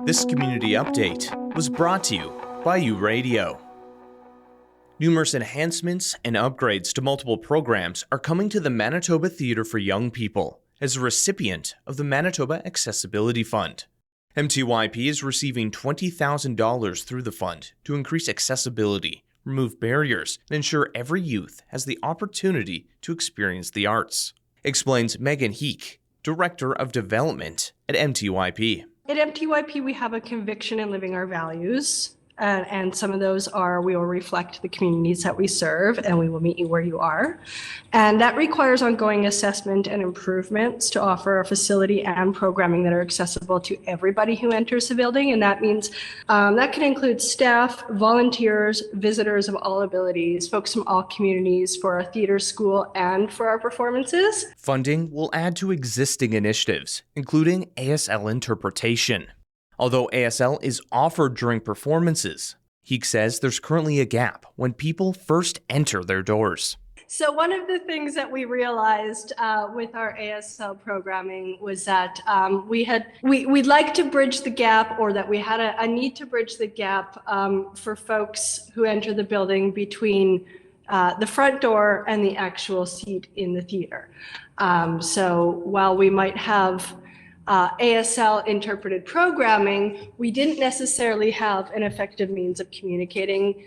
This community update was brought to you by U Radio. Numerous enhancements and upgrades to multiple programs are coming to the Manitoba Theatre for Young People as a recipient of the Manitoba Accessibility Fund. MTYP is receiving $20,000 through the fund to increase accessibility, remove barriers, and ensure every youth has the opportunity to experience the arts, explains Megan Heek, Director of Development at MTYP. At MTYP, we have a conviction in living our values, and some of those are we will reflect the communities that we serve, and we will meet you where you are. And that requires ongoing assessment and improvements to offer a facility and programming that are accessible to everybody who enters the building. And that means that can include staff, volunteers, visitors of all abilities, folks from all communities for our theater school and for our performances. Funding will add to existing initiatives, including ASL interpretation. Although ASL is offered during performances, Heek says there's currently a gap when people first enter their doors. So one of the things that we realized with our ASL programming was that we'd like to bridge the gap, or that we had a need to bridge the gap for folks who enter the building between the front door and the actual seat in the theater. So while we might have ASL interpreted programming, we didn't necessarily have an effective means of communicating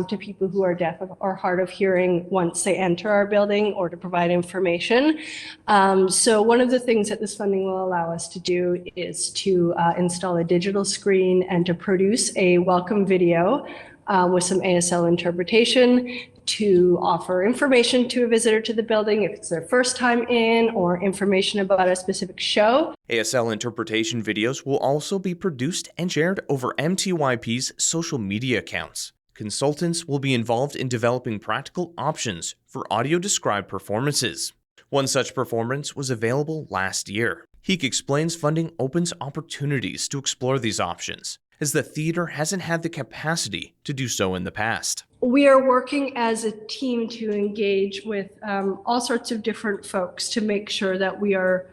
to people who are deaf or hard of hearing once they enter our building, or to provide information. So one of the things that this funding will allow us to do is to install a digital screen and to produce a welcome video with some ASL interpretation to offer information to a visitor to the building if it's their first time in, or information about a specific show. ASL interpretation videos will also be produced and shared over MTYP's social media accounts. Consultants will be involved in developing practical options for audio-described performances. One such performance was available last year. Heek explains funding opens opportunities to explore these options, as the theater hasn't had the capacity to do so in the past. We are working as a team to engage with all sorts of different folks to make sure that we are,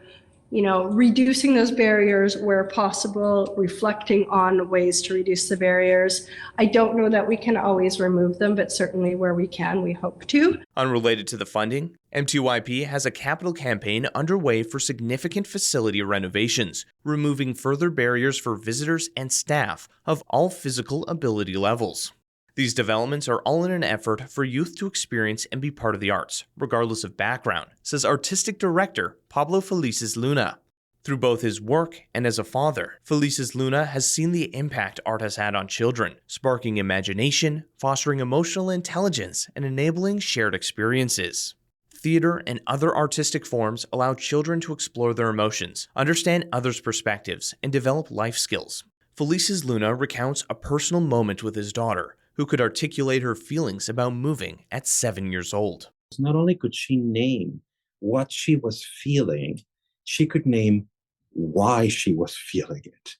reducing those barriers where possible, reflecting on ways to reduce the barriers. I don't know that we can always remove them, but certainly where we can, we hope to. Unrelated to the funding, MTYP has a capital campaign underway for significant facility renovations, removing further barriers for visitors and staff of all physical ability levels. These developments are all in an effort for youth to experience and be part of the arts, regardless of background, says Artistic Director Pablo Felices Luna. Through both his work and as a father, Felices Luna has seen the impact art has had on children, sparking imagination, fostering emotional intelligence, and enabling shared experiences. Theater and other artistic forms allow children to explore their emotions, understand others' perspectives, and develop life skills. Felices Luna recounts a personal moment with his daughter, who could articulate her feelings about moving at 7 years old. Not only could she name what she was feeling, she could name why she was feeling it,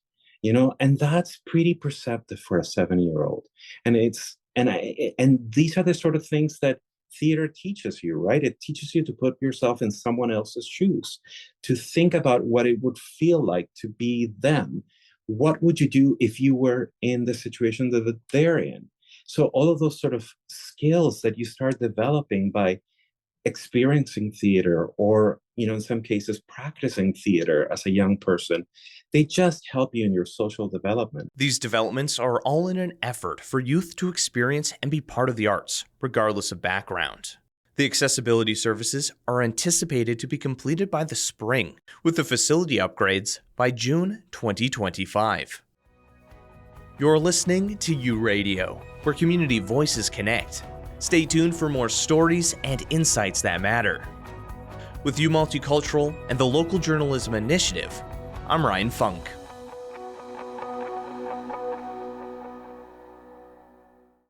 and that's pretty perceptive for a 7-year-old. And these are the sort of things that theater teaches you, right? It teaches you to put yourself in someone else's shoes, to think about what it would feel like to be them. What would you do if you were in the situation that they're in? So all of those sort of skills that you start developing by experiencing theater, or, in some cases, practicing theater as a young person, they just help you in your social development. These developments are all in an effort for youth to experience and be part of the arts, regardless of background. The accessibility services are anticipated to be completed by the spring, with the facility upgrades by June 2025. You're listening to U Radio, where community voices connect. Stay tuned for more stories and insights that matter. With U Multicultural and the Local Journalism Initiative, I'm Ryan Funk.